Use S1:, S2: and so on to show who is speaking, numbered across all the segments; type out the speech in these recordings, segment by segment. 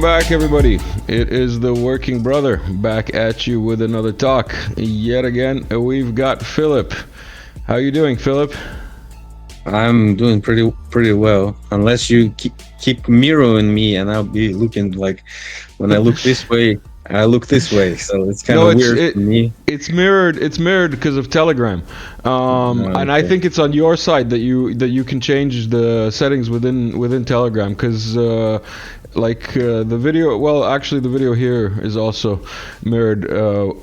S1: back, everybody. It is the Working Brother back at you with another talk. Yet again, we've got Philip. How you doing, Philip?
S2: I'm doing pretty well. Unless you keep mirroring me, and I'll be looking like when I look this way, I look this way. So it's kind
S1: No,
S2: of
S1: it's
S2: weird
S1: it
S2: for me.
S1: it's mirrored. It's mirrored because of Telegram, and I
S2: Okay.
S1: think it's on your side that you can change the settings within Telegram because. The video, well, actually, the video here is also mirrored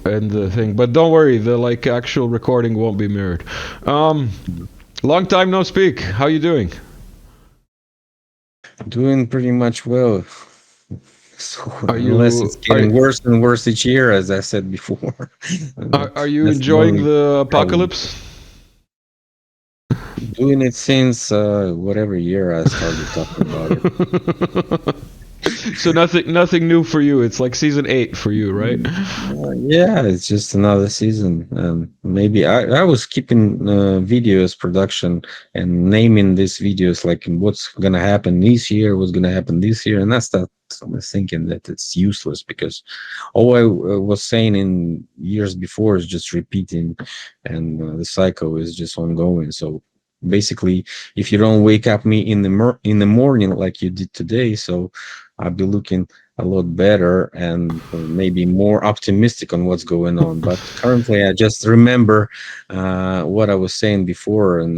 S1: and the thing, but don't worry, the actual recording won't be mirrored. Long time no speak. How you doing?
S2: Doing pretty much well. So
S1: Are
S2: unless it's
S1: you are
S2: getting worse and worse each year, as I said before,
S1: are you
S2: that's the
S1: enjoying
S2: only
S1: the
S2: problem.
S1: apocalypse?
S2: Doing it since whatever year I started talking about it.
S1: So nothing new for you. It's like season 8 for you, right?
S2: Yeah, it's just another season. Maybe I was keeping videos production and naming these videos like what's gonna happen this year, what's gonna happen this year, and that's that. I was thinking that it's useless because all I was saying in years before is just repeating, and the cycle is just ongoing. So basically, if you don't wake up me in the morning like you did today, so I'll be looking a lot better and maybe more optimistic on what's going on. But currently, I just remember what I was saying before, and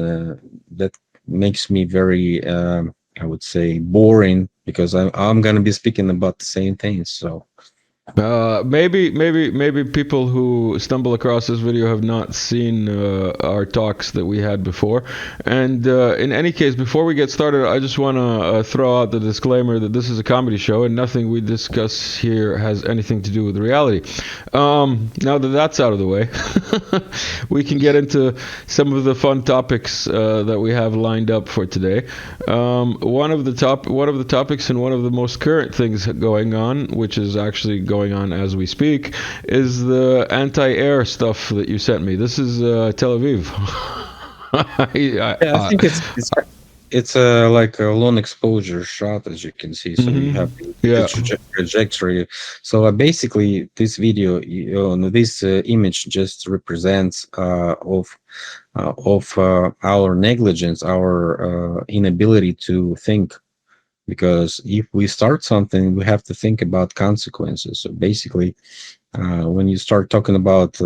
S2: that makes me very, I would say, boring because I'm going to be speaking about the same things. So
S1: Maybe people who stumble across this video have not seen our talks that we had before. And in any case, before we get started, I just want to throw out the disclaimer that this is a comedy show and nothing we discuss here has anything to do with reality. Now that that's out of the way, we can get into some of the fun topics that we have lined up for today. One of the topics and one of the most current things going on, which is actually going on as we speak, is the anti-air stuff that you sent me. This is Tel Aviv.
S2: yeah, I think it's like a long exposure shot, as you can see. So you have the
S1: Yeah.
S2: trajectory. So basically, this video, this image just represents of our negligence, our inability to think. Because if we start something, we have to think about consequences. So basically, when you start talking about,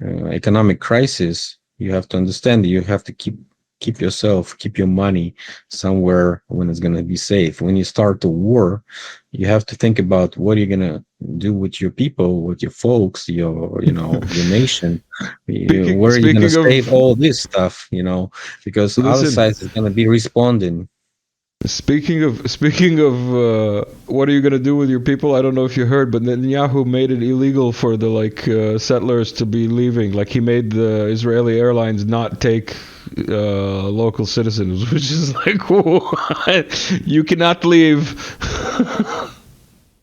S2: economic crisis, you have to understand that you have to keep your money somewhere when it's going to be safe. When you start a war, you have to think about what you're going to do with your people, with your folks, your nation. Where are you going
S1: Speaking
S2: to save
S1: of
S2: all this stuff, because other
S1: listen,
S2: sides is going to be responding.
S1: speaking of what are you gonna do with your people? I don't know if you heard, but Netanyahu made it illegal for the settlers to be leaving. Like he made the Israeli airlines not take local citizens, which is like what? You cannot leave.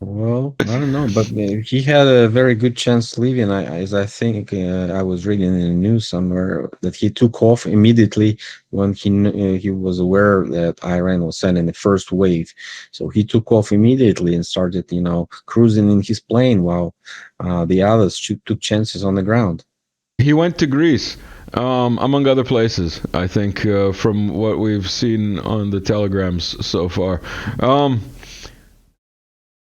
S2: Well, I don't know, but he had a very good chance leaving. As I think I was reading in the news somewhere that he took off immediately when he was aware that Iran was sending the first wave. So he took off immediately and started, cruising in his plane while the others took chances on the ground.
S1: He went to Greece, among other places. I think from what we've seen on the telegrams so far.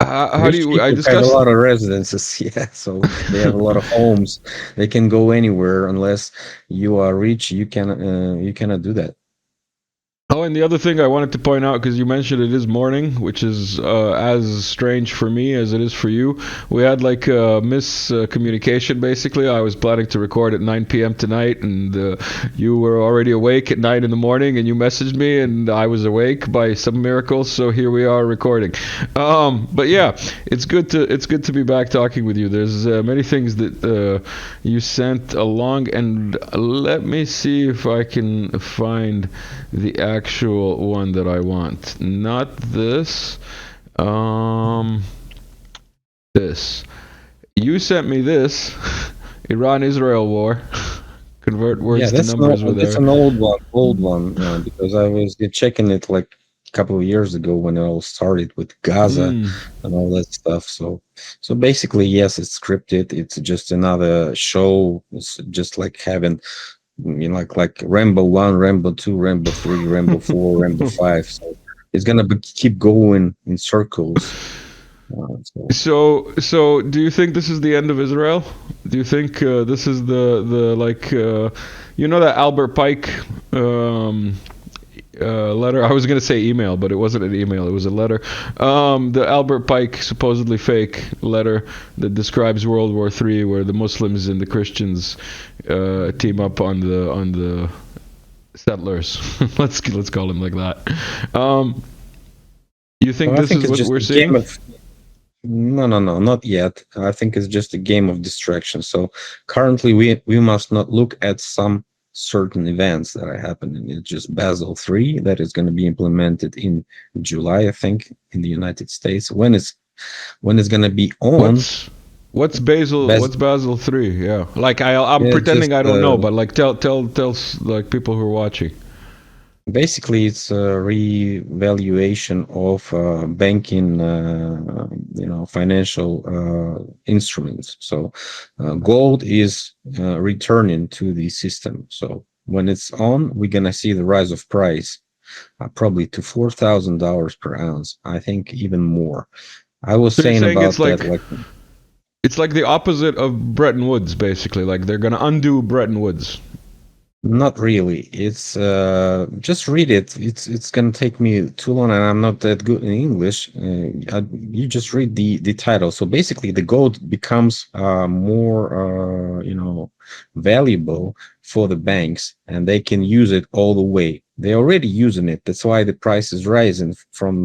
S1: How do
S2: Rich
S1: you? I
S2: people have a
S1: discussed.
S2: lot of residences, yeah. So they have a lot of homes. They can go anywhere unless you are rich. You cannot do that.
S1: Oh, and the other thing I wanted to point out, because you mentioned it is morning, which is as strange for me as it is for you. We had like a miscommunication, basically. I was planning to record at 9 p.m. tonight, and you were already awake at 9 in the morning, and you messaged me, and I was awake by some miracle, so here we are recording. But yeah, it's good to be back talking with you. There's many things that you sent along, and let me see if I can find the actual one that I want. Not this. This. You sent me this. Iran-Israel war. Convert
S2: Yeah,
S1: words to numbers with
S2: that's
S1: error.
S2: an old one, because I was checking it like couple of years ago when it all started with Gaza
S1: Mm.
S2: and all that stuff. So basically, yes, it's scripted. It's just another show. It's just like having, like Rambo 1, Rambo 2, Rambo 3, Rambo 4, Rambo 5. So it's gonna keep going in circles. So
S1: So do you think this is the end of Israel? Do you think this is the like you know that Albert Pike um, letter? I was gonna say email, but it wasn't an email. It was a letter. The Albert Pike supposedly fake letter that describes World War III, where the Muslims and the Christians team up on the settlers. Let's call them like that. You think
S2: I
S1: this
S2: think
S1: is
S2: it's
S1: what
S2: just
S1: we're
S2: a game
S1: seeing?
S2: of no, no, no, not yet. I think it's just a game of distraction. So currently, we must not look at some certain events that are happening. It's just Basel 3 that is going to be implemented in July, I think, in the United States. When it's going to be on,
S1: What's Basel?
S2: Bas
S1: What's Basel 3? Yeah, like I'm
S2: yeah, just
S1: pretending I don't know, but like tell like people who are watching.
S2: basically it's a revaluation of banking, financial instruments. So gold is returning to the system. So when it's on, we're gonna see the rise of price, probably to $4,000 per ounce. I think even more. I was
S1: So you're
S2: saying
S1: saying
S2: about that, like,
S1: it's like the opposite of Bretton Woods, basically. Like they're gonna undo Bretton Woods.
S2: not really. It's just read it. It's gonna take me too long, and I'm not that good in English. You just read the title. So basically, the gold becomes more valuable for the banks, and they can use it all the way. They're already using it. That's why the price is rising from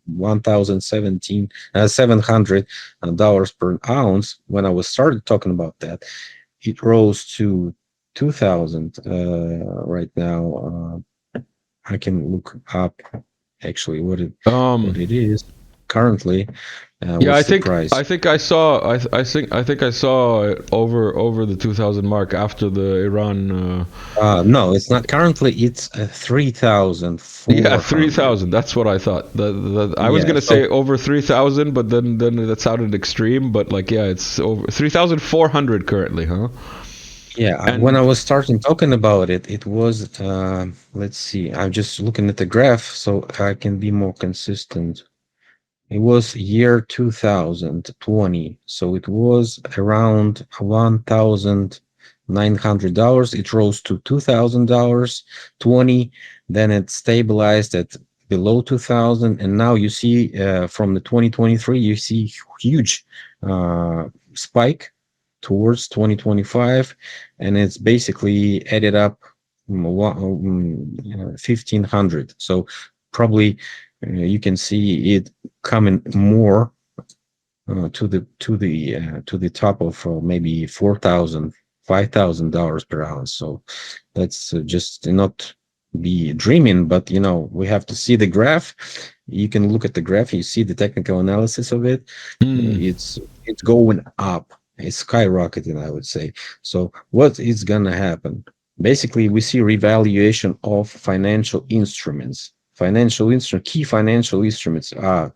S2: 1,017 $700 per ounce. When I was started talking about that, it rose to 2000 right now. I can look up actually
S1: Um,
S2: what it is currently.
S1: yeah,
S2: What's the price?
S1: I think I saw it over the 2000 mark after the Iran.
S2: No, it's not currently. It's
S1: Yeah,
S2: 3,400.
S1: 3,000. That's what I thought. I was
S2: Yeah.
S1: gonna
S2: So
S1: say over 3,000, but then that sounded extreme. But like, yeah, it's over 3,400 currently, huh?
S2: yeah, when I
S1: And
S2: was starting talking about it, it was let's see. I'm just looking at the graph so I can be more consistent. It was year 2020, so it was around $1,900. It rose to $2,000, 20, then it stabilized at below 2,000, and now you see from the 2023, you see huge spike towards 2025, and it's basically added up 1,500. So probably you can see it coming more to the top of maybe 4,000, $5,000 per ounce. So that's just not be dreaming, but we have to see the graph. You can look at the graph, you see the technical analysis of it.
S1: mm,
S2: It's going up. It's skyrocketing, I would say. So what is gonna happen? Basically, we see revaluation of financial instruments. Key financial instruments are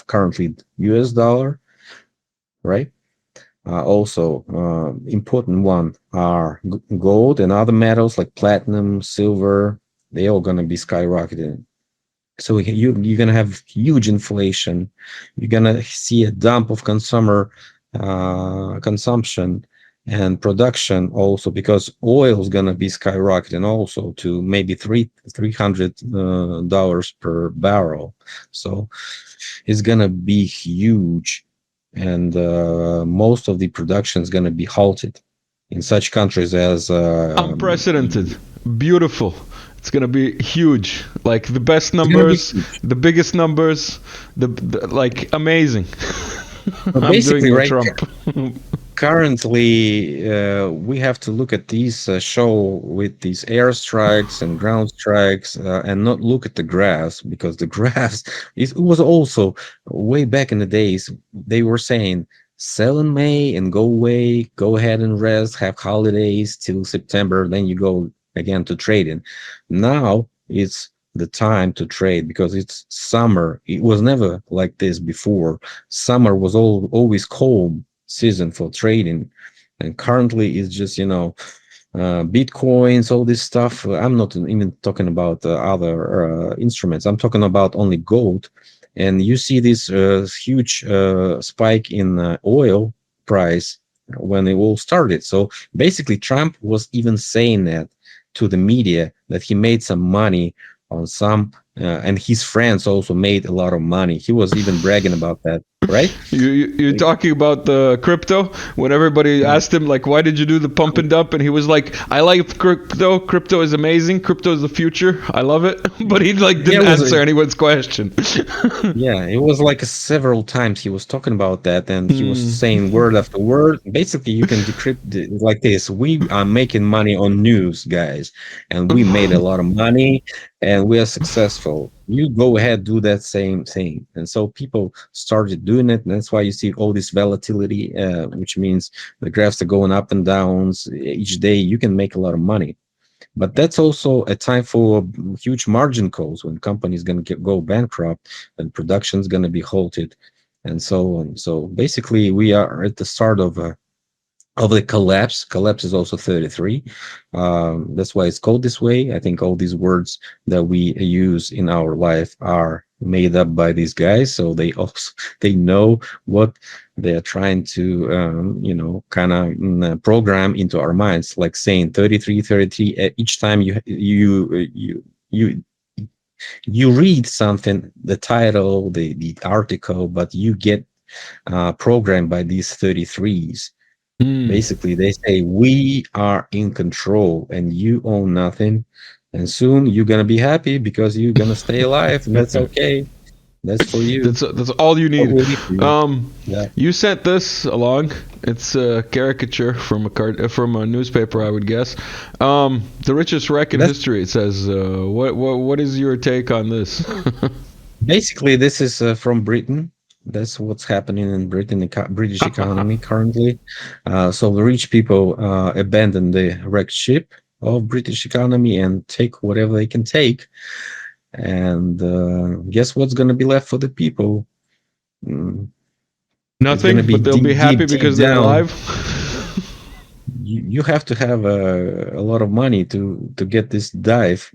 S2: currently US dollar, right? Also, important one are gold and other metals like platinum, silver. They all gonna be skyrocketing. So you're gonna have huge inflation. You're gonna see a dump of consumer consumption and production also, because oil is gonna be skyrocketing also to maybe $300 dollars per barrel. So it's gonna be huge, and most of the production is gonna be halted in such countries as
S1: unprecedented, beautiful. It's gonna be huge. Like the best
S2: it's gonna be
S1: numbers,
S2: huge.
S1: the biggest numbers, the like amazing.
S2: But
S1: I'm doing
S2: basically,
S1: a
S2: right,
S1: Trump.
S2: currently we have to look at these show with these airstrikes and ground strikes, and not look at the graphs, because the graphs it was also way back in the days. They were saying sell in May and go away, go ahead and rest, have holidays till September, then you go again to trading. Now it's the time to trade because it's summer. It was never like this before. Summer was always cold season for trading, and currently it's just bitcoins, all this stuff. I'm not even talking about other instruments. I'm talking about only gold. And you see this huge spike in oil price when it all started. So basically, Trump was even saying that to the media that he made some money on some, and his friends also made a lot of money. He was even bragging about that, right?
S1: You're talking about the crypto when everybody asked him like, why did you do the pump and dump, and he was like, I like crypto. Crypto is amazing. Crypto is the future. I love it. But he like
S2: Yeah,
S1: didn't answer anyone's question.
S2: yeah, it was like several times he was talking about that, and he was
S1: Hmm.
S2: saying word after word. Basically, you can decrypt it like this: we are making money on news, guys, and we made a lot of money, and we are successful. You go ahead, do that same thing, and so people started doing it, and that's why you see all this volatility, which means the graphs are going up and downs each day. You can make a lot of money. But that's also a time for huge margin calls when companies going to go bankrupt and production's going to be halted and so on. So basically, we are at the start of the collapse. Collapse is also 33. That's why it's called this way. I think all these words that we use in our life are made up by these guys, so they also they know what they're trying to kind of program into our minds, like saying 33, 33. Each time you read something, the title, the article, but you get programmed by these 33s.
S1: Hmm.
S2: Basically, they say we are in control and you own nothing. And soon you're gonna be happy because you're gonna stay alive, and that's okay. That's for you.
S1: That's all you
S2: What
S1: need.
S2: we need for you. Yeah.
S1: You sent this along. It's a caricature from a from a newspaper, I would guess. The richest wreck in
S2: That's
S1: history. It says. What is your take on this?
S2: basically this is from Britain. That's what's happening in Britain, the British economy currently. So the rich people abandon the wrecked ship of British economy and take whatever they can take. And guess what's going to be left for the people? Mm, it's going to
S1: Nothing,
S2: be
S1: but they'll be
S2: deep,
S1: happy
S2: deep, deep
S1: because they're
S2: down.
S1: alive.
S2: You have to have a lot of money to get this dive,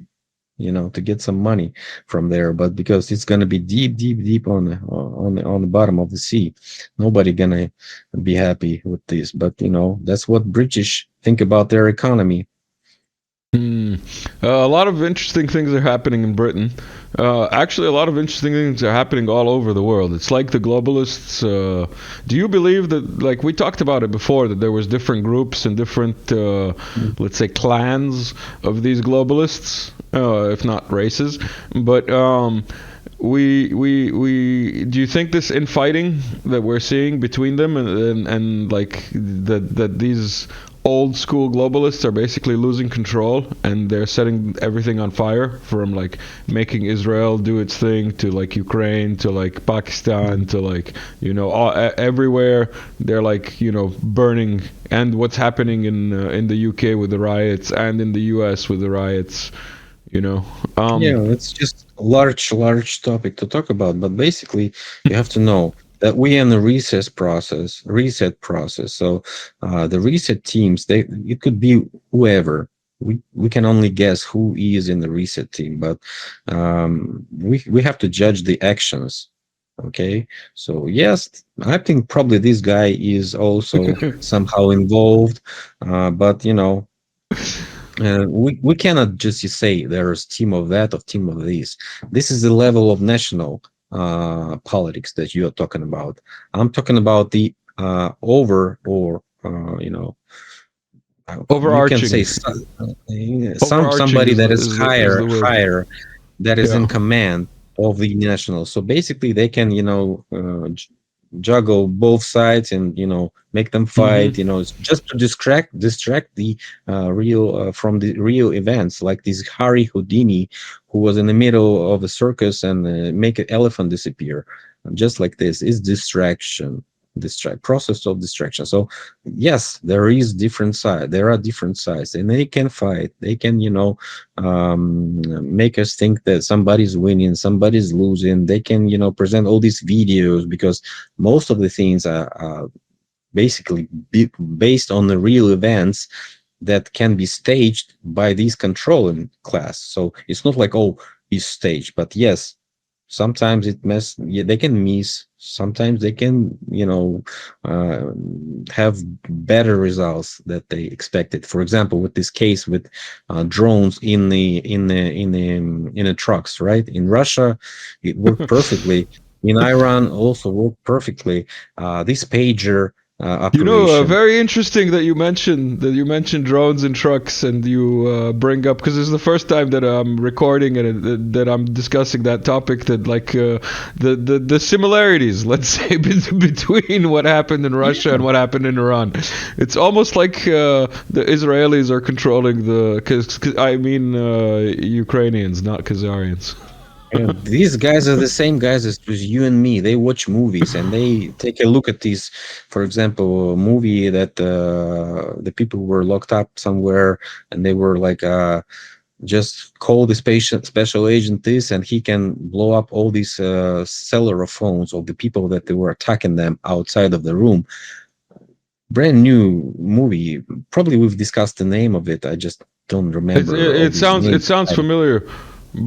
S2: to get some money from there. But because it's going to be deep, deep, deep on the bottom of the sea, nobody gonna be happy with this. But that's what British think about their economy.
S1: Hmm. A lot of interesting things are happening in Britain. Actually, a lot of interesting things are happening all over the world. It's like the globalists. Do you believe that, like we talked about it before, that there was different groups and different, let's say, clans of these globalists, if not races? But we do you think this infighting that we're seeing between them and like that these old school globalists are basically losing control and they're setting everything on fire, from like making Israel do its thing to like Ukraine to like Pakistan to like everywhere they're like burning, and what's happening in the UK with the riots and in the US with the riots, you know um
S2: Yeah, it's just a large, large topic to talk about. But basically, you have to know that we in the reset process. So the reset teams, it could be whoever. We can only guess who is in the reset team, but we have to judge the actions. Okay, so yes, I think probably this guy is also somehow involved, but we cannot just say there's team of that or team of this. This is the level of national politics that you are talking about. I'm talking about the over or you can
S1: overarching
S2: say
S1: overarching
S2: somebody
S1: is
S2: that is
S1: is
S2: higher
S1: the word.
S2: higher that is in
S1: Yeah.
S2: command of the national. So basically, they can juggle both sides and make them
S1: Hmm.
S2: fight. It's just to distract the real from the real events, like this Harry Houdini, who was in the middle of a circus and make an elephant disappear. Just like this is distraction. process of distraction. So yes, there is different side. There are different sides, and they can fight. They can, make us think that somebody's winning, somebody's losing. They can, present all these videos, because most of the things are basically based on the real events that can be staged by this controlling class. So it's not like, oh, it's staged, but yes, sometimes yeah, they can miss, sometimes they can, uh, have better results that they expected. For example, with this case with drones in the trucks, right? In Russia it worked perfectly. In Iran also worked perfectly. This pager operation.
S1: Very interesting that you mentioned drones and trucks, and you bring up, because this is the first time that I'm recording and that I'm discussing that topic. That like the similarities, let's say, between what happened in Russia and what happened in Iran. It's almost like the Israelis are controlling the. Cause I mean Ukrainians, not Khazarians.
S2: Yeah, these guys are the same guys as you and me. They watch movies and they take a look at these. For example, a movie that the people were locked up somewhere, and they were like, just call the special agent this, and he can blow up all these cellular phones of the people that they were attacking them outside of the room. Brand new movie. Probably we've discussed the name of it. I just don't remember all these
S1: It
S2: names.
S1: sounds familiar,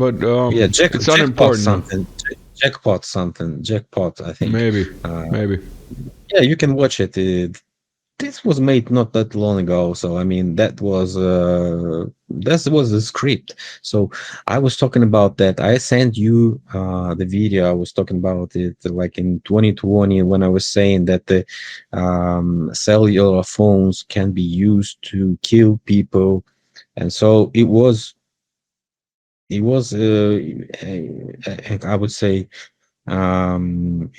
S1: but
S2: Yeah,
S1: it's
S2: jackpot
S1: unimportant now.
S2: something, jackpot. I think.
S1: Maybe,
S2: Uh,
S1: maybe.
S2: yeah, you can watch it. This was made not that long ago, so I mean that was the script. So I was talking about that. I sent you the video. I was talking about it like in 2020, when I was saying that the cellular phones can be used to kill people, and so it was I would say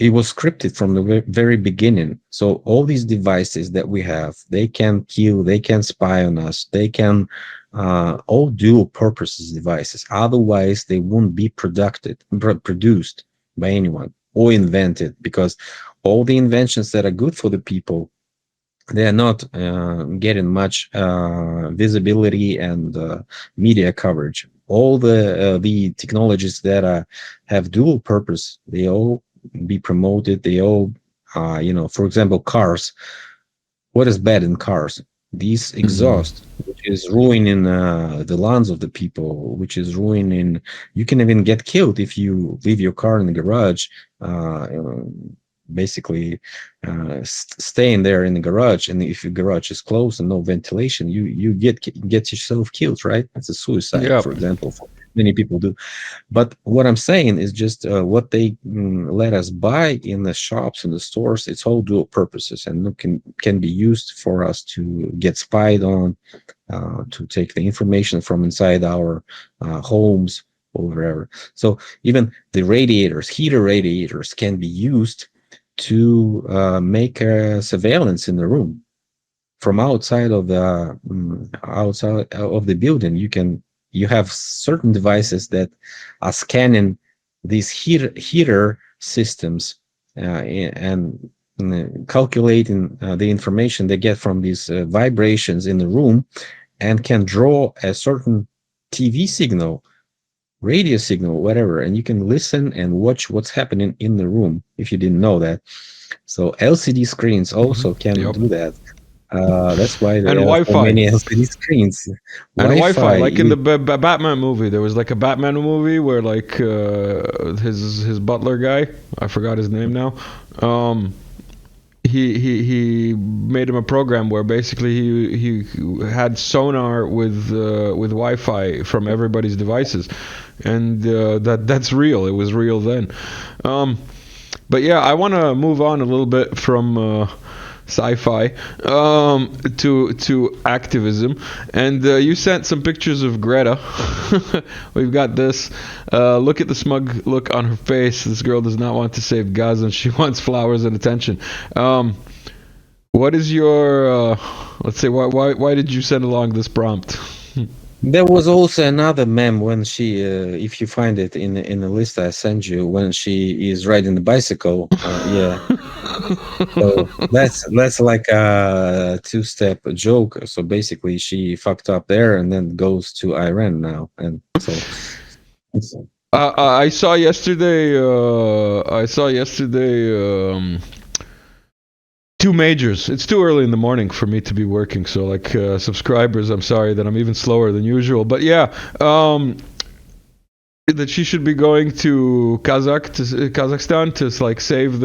S2: it was scripted from the very beginning. So all these devices that we have, they can kill, they can spy on us, they can all dual purposes devices. Otherwise they won't be produced by anyone or invented, because all the inventions that are good for the people, they are not getting much visibility and media coverage. All the technologies that have dual purpose, they all be promoted. They all, for example, cars. What is bad in cars? These
S1: Hmm.
S2: exhaust, which is ruining the lungs of the people, which is ruining. You can even get killed if you leave your car in the garage. Basically, staying there in the garage, and if your garage is closed and no ventilation, you get yourself killed. Right? It's a suicide,
S1: Yeah.
S2: for example. For many people do. But what I'm saying is just what they let us buy in the shops and the stores. It's all dual purposes, and can be used for us to get spied on, to take the information from inside our homes or wherever. So even the heater radiators, can be used to make surveillance in the room from outside of the building. You have certain devices that are scanning these heater systems, and calculating the information they get from these vibrations in the room, and can draw a certain TV signal, radio signal, whatever, and you can listen and watch what's happening in the room if you didn't know that. So LCD screens
S1: Hmm.
S2: also can
S1: Yep.
S2: do that. That's why
S1: And
S2: there are so
S1: Wi-Fi.
S2: many LCD screens.
S1: And Wi-Fi,
S2: Wi-Fi,
S1: like in the Batman movie, there was like a Batman movie where like his butler guy, I forgot his name now. Um, he made him a program where basically he had sonar with Wi-Fi from everybody's devices, and that's real. It was real then. Um, but yeah, I want to move on a little bit from sci-fi to activism, and you sent some pictures of Greta. We've got this. Look at the smug look on her face. This girl does not want to save Gaza, and she wants flowers and attention. What is your let's say why did you send along this prompt?
S2: there was also another meme when she, if you find it in the list I sent you, when she is riding the bicycle. Yeah, So that's like a two-step joke. So basically, she fucked up there and then goes to Iran now, and so
S1: I saw yesterday. I saw yesterday. Two majors. It's too early in the morning for me to be working. So, like subscribers, I'm sorry that I'm even slower than usual. But yeah, that she should be going to Kazakhstan to like save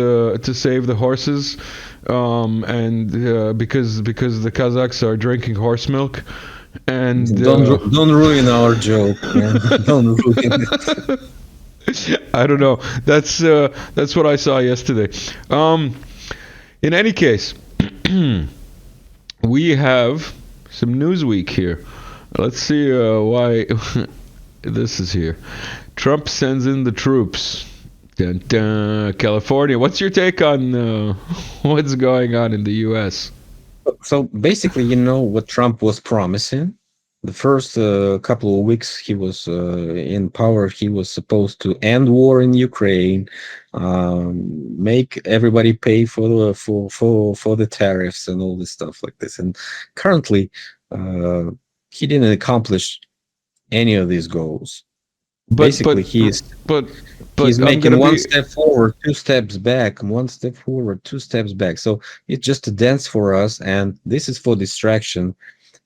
S1: the horses, and because the Kazakhs are drinking horse milk, and
S2: don't ruin our joke, man. Don't ruin it.
S1: I don't know. That's what I saw yesterday. In any case, we have some Newsweek here. Let's see why this is here. Trump sends in the troops. Dun, dun. California. What's your take on what's going on in the U.S.?
S2: So basically, you know what Trump was promising. The first couple of weeks he was in power, he was supposed to end war in Ukraine, make everybody pay for the tariffs and all this stuff like this. And currently, uh, he didn't accomplish any of these goals.
S1: But
S2: Basically,
S1: but but
S2: he's
S1: but I'm
S2: making
S1: gonna
S2: one
S1: be.
S2: step forward, two steps back, one step forward, two steps back. So it's just a dance for us, and this is for distraction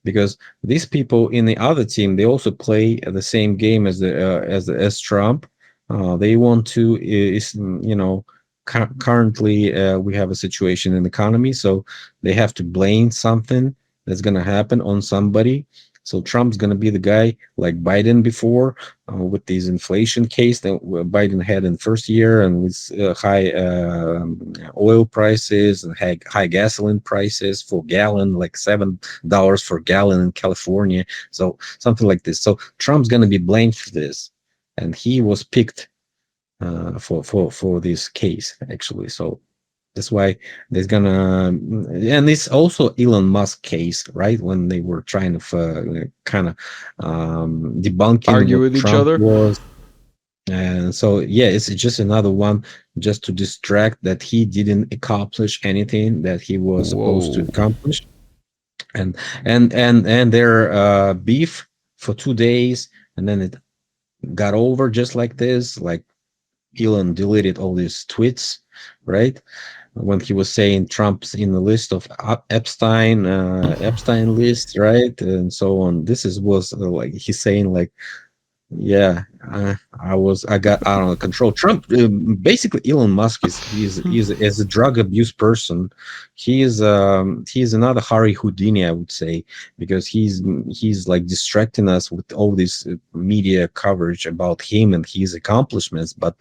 S2: because these people in the other team they also play the same game as as Trump. They want to is currently we have a situation in the economy, so they have to blame something that's going to happen on somebody. So Trump's going to be the guy like Biden before with these inflation case that Biden had in first year, and with high oil prices and high gasoline prices for gallon, like $7 for gallon in California. So something like this. So Trump's going to be blamed for this, and he was picked for this case actually. So that's why there's gonna, and it's also Elon Musk case, right? When they were trying to kind of debunking
S1: Argue
S2: what
S1: with each
S2: Trump
S1: other?
S2: was, and so yeah, it's just another one just to distract that he didn't accomplish anything that he was supposed to
S1: Whoa.
S2: accomplish, and and their beef for 2 days, and then it got over just like this, like Elon deleted all these tweets, right? When he was saying Trump's in the list of Epstein list, right, and so on. This is was like he's saying like, yeah, I got out of control. Trump, basically, Elon Musk is as a drug abuse person. He's another Harry Houdini, I would say, because he's like distracting us with all this media coverage about him and his accomplishments, but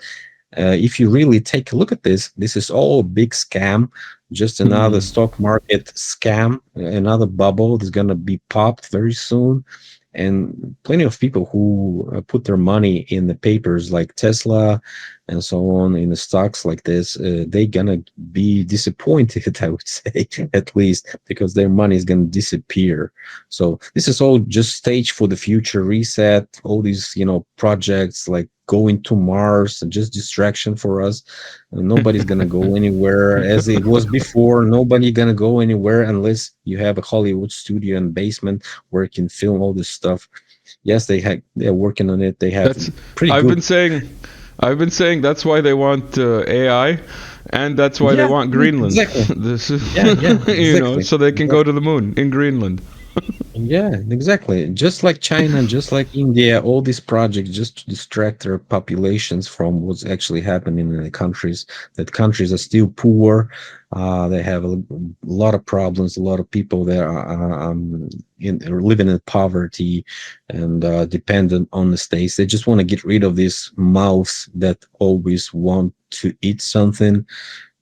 S2: if you really take a look at this, this is all a big scam, just another
S1: Hmm.
S2: stock market scam, another bubble that's going to be popped very soon. And plenty of people who put their money in the papers like Tesla and so on in the stocks like this, they gonna be disappointed, I would say, at least because their money is gonna disappear. So this is all just stage for the future reset. All these, projects like going to Mars, just distraction for us. Nobody's gonna go anywhere as it was before. Nobody gonna go anywhere unless you have a Hollywood studio and basement where you can film all this stuff. Yes, they're working on it. They have
S1: That's
S2: pretty
S1: I've
S2: good.
S1: been saying I've been saying that's why they want AI, and that's why they
S2: Yeah,
S1: want Greenland.
S2: exactly.
S1: This is
S2: Yeah, exactly.
S1: so they can go to
S2: Exactly.
S1: the moon in Greenland.
S2: Yeah, exactly. Just like China, just like India, all these projects just to distract their populations from what's actually happening in the countries. That countries are still poor. They have a lot of problems. A lot of people there are living in poverty and dependent on the states. They just want to get rid of these mouths that always want to eat something.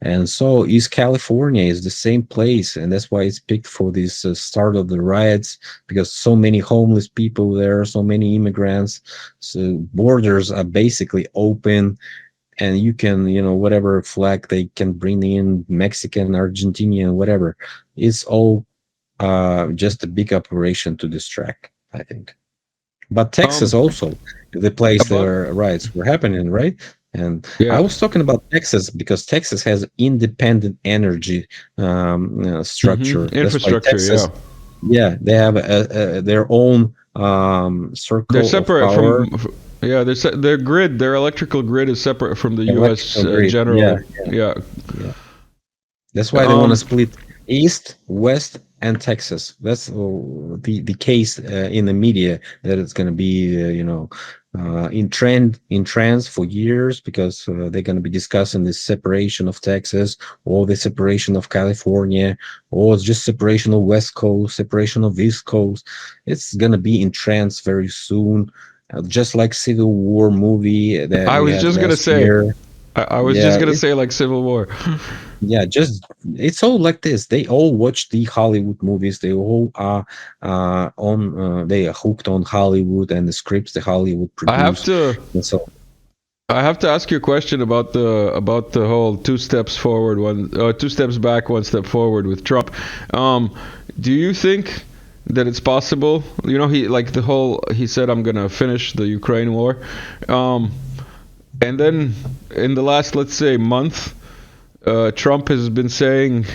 S2: And so East California is the same place, and that's why it's picked for this start of the riots, because so many homeless people there, so many immigrants. So borders are basically open, and you can, whatever flag they can bring in, Mexican, Argentinian, whatever. It's all just a big operation to distract, I think. But Texas
S1: Um,
S2: also, the place
S1: about
S2: there riots were happening, right? And I
S1: Yeah.
S2: was talking about Texas because Texas has independent energy structure. That's why
S1: Infrastructure.
S2: Texas,
S1: Yeah.
S2: yeah, they have their own
S1: They're
S2: circle of
S1: separate
S2: power,
S1: from. Yeah. Their grid. Their electrical grid is separate from the U.S.
S2: electrical grid. Yeah,
S1: General. Yeah.
S2: yeah. That's why they want to
S1: Um.
S2: split East, West, and Texas. That's the case in the media that it's going to be, in trends for years because they're going to be discussing this separation of Texas or the separation of California or it's just separation of West Coast, separation of East Coast. It's going to be in trends very soon, just like Civil War movie that
S1: I
S2: we
S1: was
S2: had
S1: just gonna
S2: last
S1: say.
S2: year.
S1: I was just
S2: Yeah,
S1: gonna say like Civil War.
S2: yeah, just it's all like this. They all watch the Hollywood movies. They all are on. They are hooked on Hollywood and the scripts the Hollywood
S1: I have
S2: produce.
S1: to.
S2: And so,
S1: I have to ask you a question about the whole two steps forward, two steps back, one step forward with Trump. Um, do you think that it's possible? You know, he said I'm gonna finish the Ukraine war, um, and then in the last, let's say, month, Trump has been saying,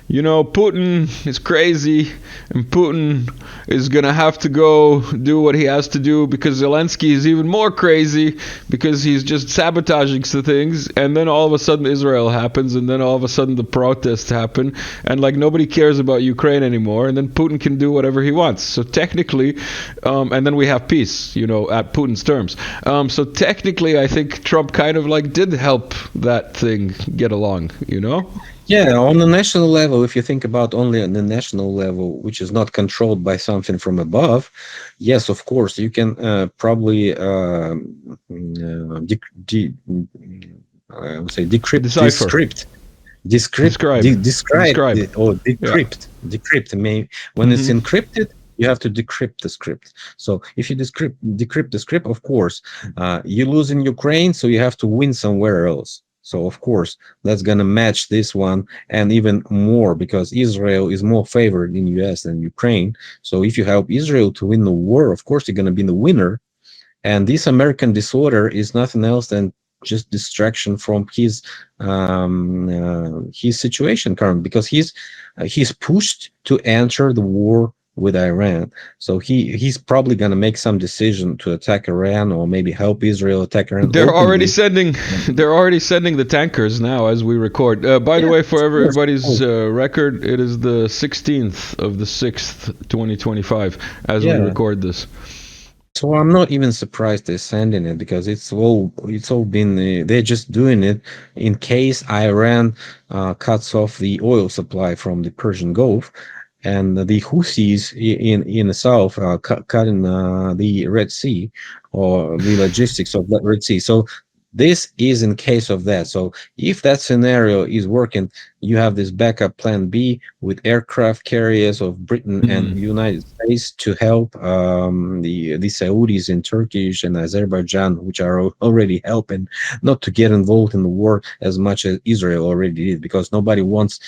S1: you know, Putin is crazy and Putin is going to have to go do what he has to do because Zelensky is even more crazy because he's just sabotaging the things. And then all of a sudden Israel happens, and then all of a sudden the protests happen, and like nobody cares about Ukraine anymore. And then Putin can do whatever he wants. So technically, and then we have peace, you know, at Putin's terms. So technically, I think Trump kind of like did help that thing get along, you know?
S2: yeah, on the national level, if you think about only on the national level, which is not controlled by something from above, yes, of course, you can probably I would say decrypt this
S1: Decipher,
S2: script. Describe
S1: describe.
S2: or
S1: Yeah.
S2: decrypt may when it's
S1: Hmm.
S2: encrypted you have to decrypt the script. So if you decrypt the script, of course you lose in Ukraine, so you have to win somewhere else. So of course that's going to match this one and even more because Israel is more favored in US than Ukraine. So if you help Israel to win the war, of course you're going to be the winner. And this American disorder is nothing else than just distraction from his situation current because he's pushed to enter the war with Iran. So he's probably going to make some decision to attack Iran or maybe help Israel attack Iran
S1: They're already
S2: openly.
S1: sending they're already sending the tankers now as we record. By the
S2: Yeah,
S1: way, for
S2: of
S1: everybody's
S2: course.
S1: record, it is the 16th of the 6th, 2025, as we
S2: Yeah.
S1: record this.
S2: So I'm not even surprised they're sending it because it's all been they're just doing it in case Iran cuts off the oil supply from the Persian Gulf, and the Houthis in the south cutting the Red Sea or the logistics of that Red Sea. So this is in case of that. So if that scenario is working, you have this backup plan B with aircraft carriers of Britain and
S1: Mm.
S2: United States to help the Saudis in Turkish and Azerbaijan, which are already helping not to get involved in the war as much as Israel already did, because nobody wants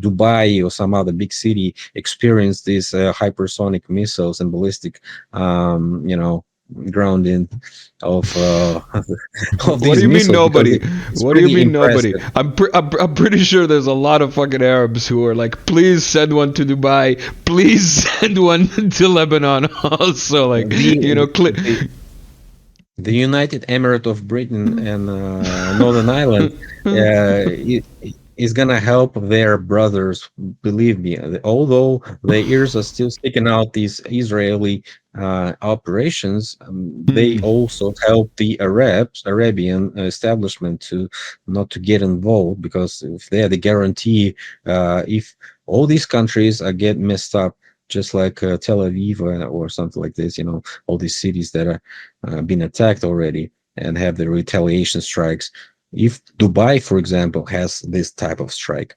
S2: Dubai or some other big city experience these hypersonic missiles and ballistic, grounding of of
S1: What do
S2: these
S1: you mean
S2: missiles because
S1: nobody?
S2: it's
S1: What do you
S2: pretty
S1: mean nobody?
S2: impressive.
S1: I'm pretty sure there's a lot of fucking Arabs who are like, please send one to Dubai, please send one to Lebanon. Also, like, you know,
S2: The the United Emirate of Britain and Northern Ireland is gonna help their brothers. Believe me, although their ears are still sticking out these Israeli operations, they
S1: Mm.
S2: also help the Arabian establishment to not to get involved because if they're the guarantee, if all these countries are get messed up, just like Tel Aviv or something like this, all these cities that are been attacked already and have the retaliation strikes. If Dubai, for example, has this type of strike,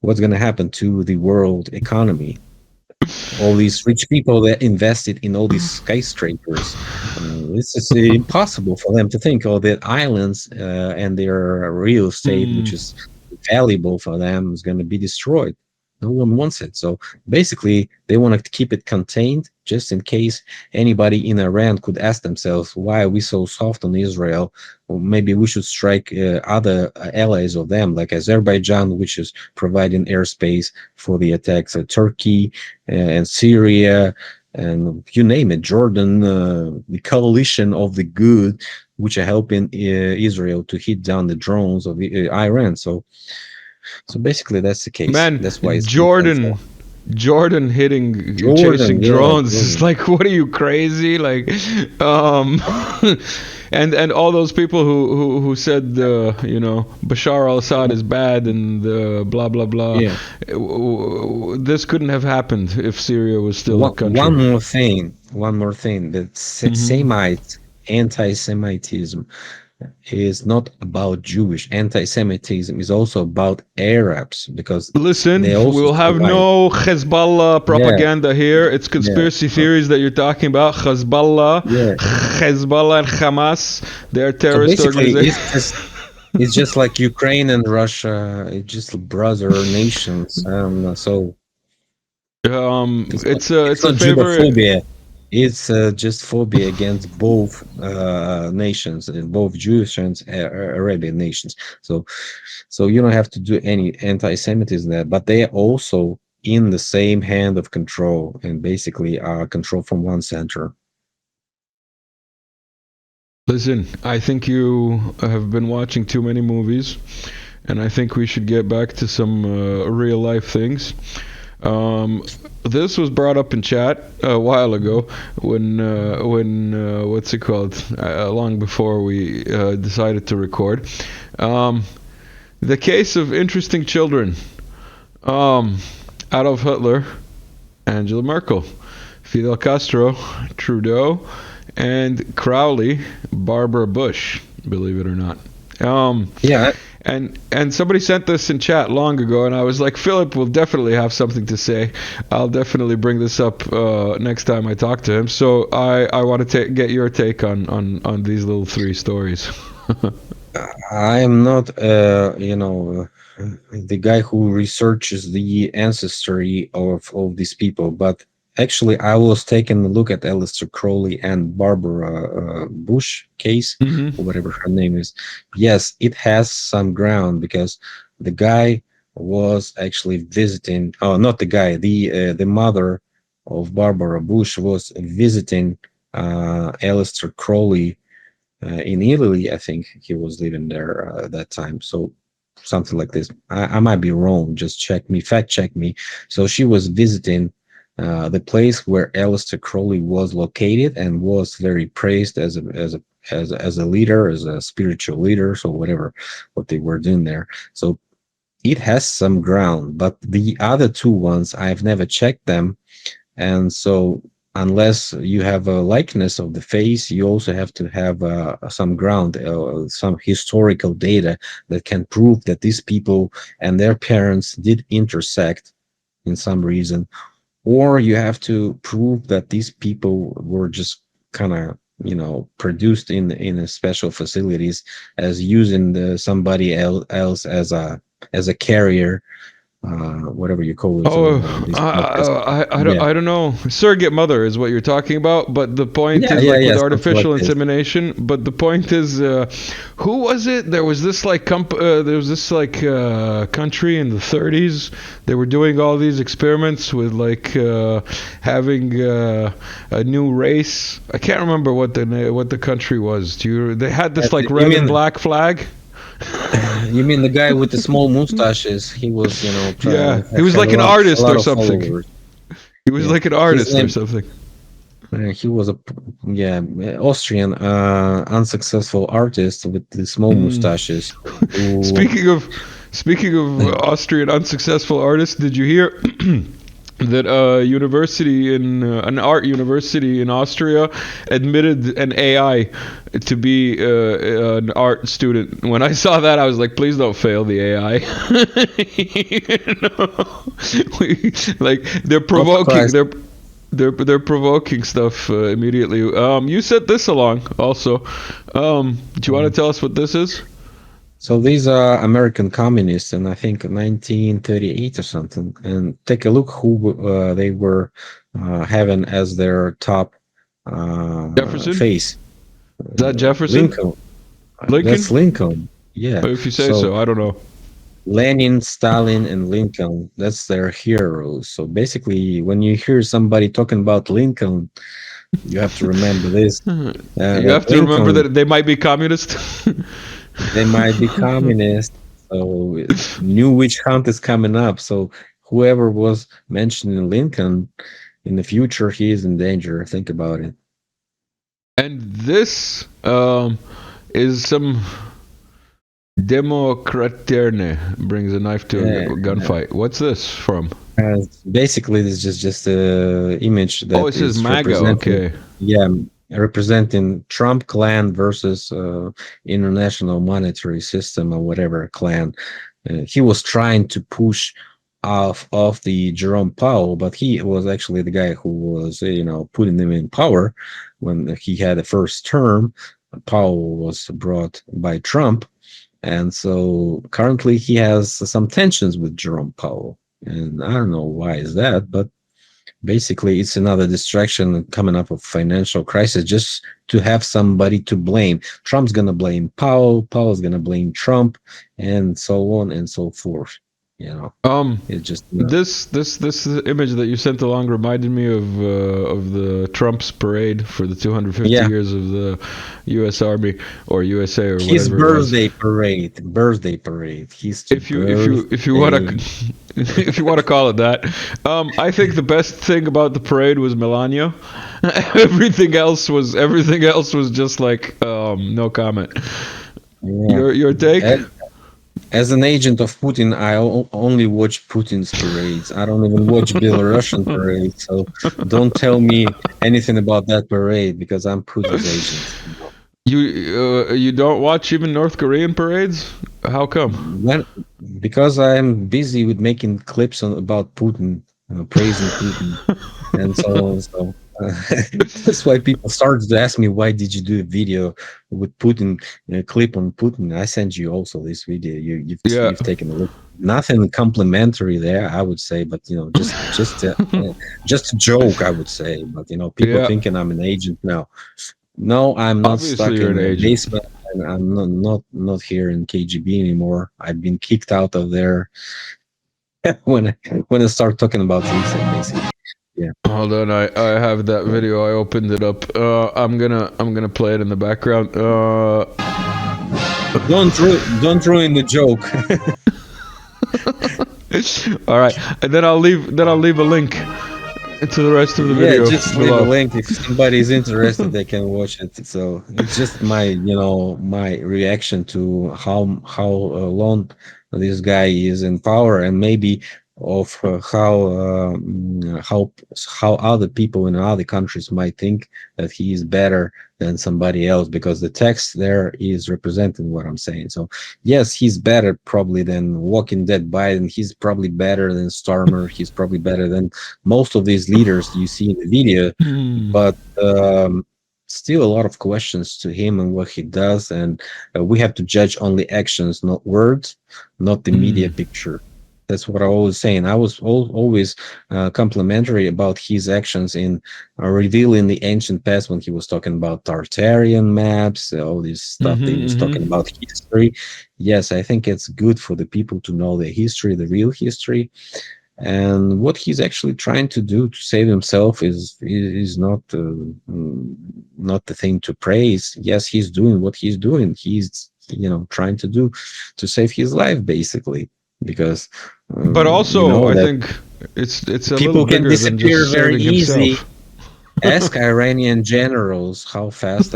S2: what's going to happen to the world economy? All these rich people that invested in all these skyscrapers, this is impossible for them to think, oh, that islands and their real estate, which
S1: Mm.
S2: is valuable for them, is going to be destroyed. No one wants it. So basically, they want to keep it contained just in case anybody in Iran could ask themselves, why are we so soft on Israel? Or maybe we should strike other allies of them, like Azerbaijan, which is providing airspace for the attacks of Turkey and Syria, and you name it, Jordan, the coalition of the good, which are helping Israel to hit down the drones of Iran. So basically, that's the case.
S1: Man,
S2: That's why it's been
S1: Jordan,
S2: canceled.
S1: Jordan hitting,
S2: Jordan,
S1: chasing
S2: yeah,
S1: drones is
S2: Jordan.
S1: like, what are you crazy? Like, um, and all those people who said, Bashar al-Assad is bad and blah blah blah.
S2: Yeah.
S1: This couldn't have happened if Syria was still a
S2: One
S1: country.
S2: more thing. One more thing. That
S1: Hmm.
S2: Semite anti-Semitism is not about Jewish. Anti-Semitism is also about Arabs because
S1: Listen,
S2: they
S1: we
S2: also
S1: will have
S2: survive.
S1: no Hezbollah
S2: Yeah,
S1: propaganda here. It's
S2: yeah,
S1: conspiracy theories that you're talking about.
S2: yeah.
S1: Hezbollah and Hamas, they're
S2: So
S1: terrorist
S2: basically,
S1: organizations.
S2: it's just like Ukraine and Russia. It's just brother nations. So it's
S1: It's a
S2: not
S1: favorite.
S2: Judophobia. It's just phobia against both nations, both Jewish and Arabian nations. So, so you don't have to do any anti-Semitism there, but they are also in the same hand of control and basically are controlled from one center.
S1: Listen, I think you have been watching too many movies, and I think we should get back to some real life things. Um, this was brought up in chat a while ago when what's it called? Long before we decided to record. Um, the case of interesting children. Um, Adolf Hitler, Angela Merkel, Fidel Castro, Trudeau, and Crowley, Barbara Bush. Believe it or not. Um,
S2: Yeah,
S1: and somebody sent this in chat long ago, and I was like, Philip will definitely have something to say. I'll definitely bring this up next time I talk to him. So I want to get your take on these little three stories.
S2: I am not, the guy who researches the ancestry of these people, but actually, I was taking a look at Aleister Crowley and Barbara Bush case, or
S1: Hmm.
S2: whatever her name is. Yes, it has some ground because the guy was actually visiting. Oh, not the guy. The mother of Barbara Bush was visiting Aleister Crowley in Italy. I think he was living there at that time. So something like this. I might be wrong. Just check me, fact check me. So she was visiting the place where Aleister Crowley was located and was very praised as a leader, as a spiritual leader. So whatever what they were doing there. So it has some ground, but the other two ones I've never checked them, and so, unless you have a likeness of the face, you also have to have some ground, some historical data that can prove that these people and their parents did intersect in some reason, or you have to prove that these people were just kind of produced in a special facilities as using somebody else as a carrier, whatever you call it
S1: Oh,
S2: on this podcast. Yeah.
S1: I don't know. Surrogate mother is what you're talking about, but the point
S2: Yeah,
S1: is
S2: yeah,
S1: like with
S2: yeah, something like
S1: artificial
S2: this.
S1: insemination. But the point is, who was it? There was this like country in the 30s. They were doing all these experiments with like having a new race. I can't remember what the country was. They had this like
S2: You
S1: red and
S2: mean
S1: black flag.
S2: you mean the guy with the small mustaches? He was,
S1: Yeah, he was
S2: had
S1: like
S2: a
S1: an
S2: a
S1: artist
S2: lot
S1: or
S2: of
S1: something.
S2: followers.
S1: He was
S2: Yeah,
S1: like an
S2: his
S1: artist or
S2: name.
S1: something.
S2: He was yeah, Austrian unsuccessful artist with the small
S1: Mm.
S2: mustaches. Who,
S1: Speaking of Austrian unsuccessful artists, did you hear that an art university in Austria admitted an AI to be an art student? When I saw that, I was like, please don't fail the AI. Like they're
S2: of
S1: provoking.
S2: course,
S1: They're provoking stuff immediately. You sent this along also. Do you want to tell us what this is?
S2: So these are American communists, and I think 1938 or something. And take a look who they were having as their top
S1: Jefferson?
S2: face.
S1: Is that Jefferson?
S2: Lincoln. That's
S1: Lincoln?
S2: Lincoln. Yeah.
S1: If you say
S2: So
S1: so, I don't know.
S2: Lenin, Stalin, and Lincoln, that's their heroes. So basically, when you hear somebody talking about Lincoln, you have to remember this,
S1: You
S2: that
S1: have to remember
S2: Lincoln,
S1: that they might be communist.
S2: they might be communist. So new witch hunt is coming up. So whoever was mentioning Lincoln in the future, he is in danger. Think about it.
S1: And this is some Democraterne brings a knife to a
S2: Yeah.
S1: gunfight. What's this from?
S2: Basically, this is just a image
S1: Oh, it
S2: that
S1: says
S2: is
S1: MAGA.
S2: representing,
S1: Okay.
S2: yeah, representing Trump clan versus International Monetary System or whatever clan. He was trying to push off the Jerome Powell, but he was actually the guy who was, putting them in power when he had a first term. Powell was brought by Trump, and so currently he has some tensions with Jerome Powell. And I don't know why is that, but basically it's another distraction coming up of financial crisis just to have somebody to blame. Trump's gonna blame Powell, Powell's gonna blame Trump, and so on and so forth. You know,
S1: Um,
S2: it's just
S1: this image that you sent along reminded me of the Trump's parade for the 250
S2: yeah.
S1: years of the U.S. Army or USA or
S2: His
S1: whatever it was.
S2: birthday parade. His
S1: If you want to
S2: birthday.
S1: if you want to call it that, I think the best thing about the parade was Melania. Everything else was just like no comment.
S2: Yeah.
S1: Your take?
S2: As an agent of Putin, I only watch Putin's parades. I don't even watch Belarusian parades. So don't tell me anything about that parade because I'm Putin's agent.
S1: You don't watch even North Korean parades? How come?
S2: When, because I'm busy with making clips about Putin, praising Putin, and so on. So that's why people started to ask me, why did you do a video with Putin, a clip on Putin? I sent you also this video.
S1: Yeah.
S2: You've taken a look. Nothing complimentary there, I would say, but just a joke, I would say. But people
S1: Yeah.
S2: thinking I'm an agent now. No, I'm not
S1: Obviously,
S2: stuck
S1: you're an
S2: in the
S1: agent.
S2: basement. And I'm not here in KGB anymore. I've been kicked out of there when I start talking about recent, basically. Yeah.
S1: Hold on, I have that video. I opened it up. I'm gonna play it in the background.
S2: Don't ruin the joke.
S1: All right, and then I'll leave a link to the rest of the
S2: Yeah,
S1: video
S2: just leave a
S1: below.
S2: link if somebody is interested. They can watch it. So it's just my reaction to how long this guy is in power, and maybe of how other people in other countries might think that he is better than somebody else, because the text there is representing what I'm saying. So yes, he's better probably than Walking Dead Biden. He's probably better than Starmer. He's probably better than most of these leaders you see in the video,
S1: Hmm.
S2: but still a lot of questions to him and what he does, and we have to judge only actions, not words, not the media
S1: Hmm.
S2: picture. That's what I was saying. I was always complimentary about his actions in revealing the ancient past when he was talking about Tartarian maps, all this stuff. They was talking
S1: Mm-hmm.
S2: about history. Yes, I think it's good for the people to know the history, the real history, and what he's actually trying to do to save himself is not the thing to praise. Yes, he's doing what he's doing. He's trying to do to save his life, basically, because
S1: But
S2: you
S1: also,
S2: know
S1: I
S2: that
S1: think it's a little
S2: people can
S1: bigger than
S2: disappear
S1: just
S2: very
S1: saving
S2: easy.
S1: himself.
S2: Ask Iranian generals how fast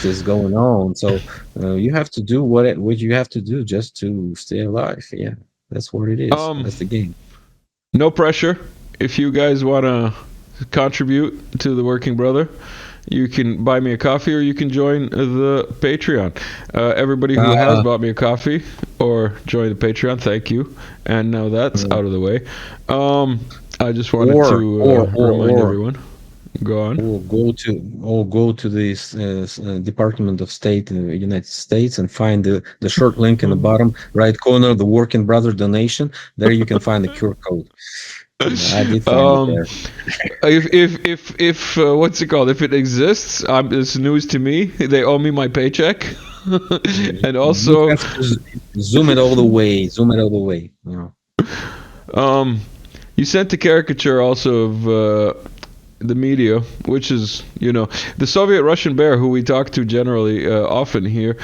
S2: is going on. So you have to do what you have to do just to stay alive. Yeah, that's what it is.
S1: Um,
S2: That's the game.
S1: no pressure. If you guys want to contribute to the Working Brother, you can buy me a coffee or you can join the Patreon. Everybody who has
S2: Uh,
S1: bought me a coffee or joined the Patreon, thank you. And now that's
S2: uh,
S1: out of the way. I just wanted
S2: or
S1: to
S2: or or
S1: remind
S2: or
S1: everyone. Go on.
S2: or go to this Department of State in the United States and find the short link in the bottom right corner, the Working Brother donation. There you can find the QR code. I did find it
S1: um,
S2: there.
S1: if what's it called? If it exists, it's news to me. They owe me my paycheck, and
S2: You
S1: also,
S2: have to zoom it all the way. Zoom it all the way.
S1: um, you sent a caricature also of the media, which is, the Soviet Russian bear, who we talk to generally often here,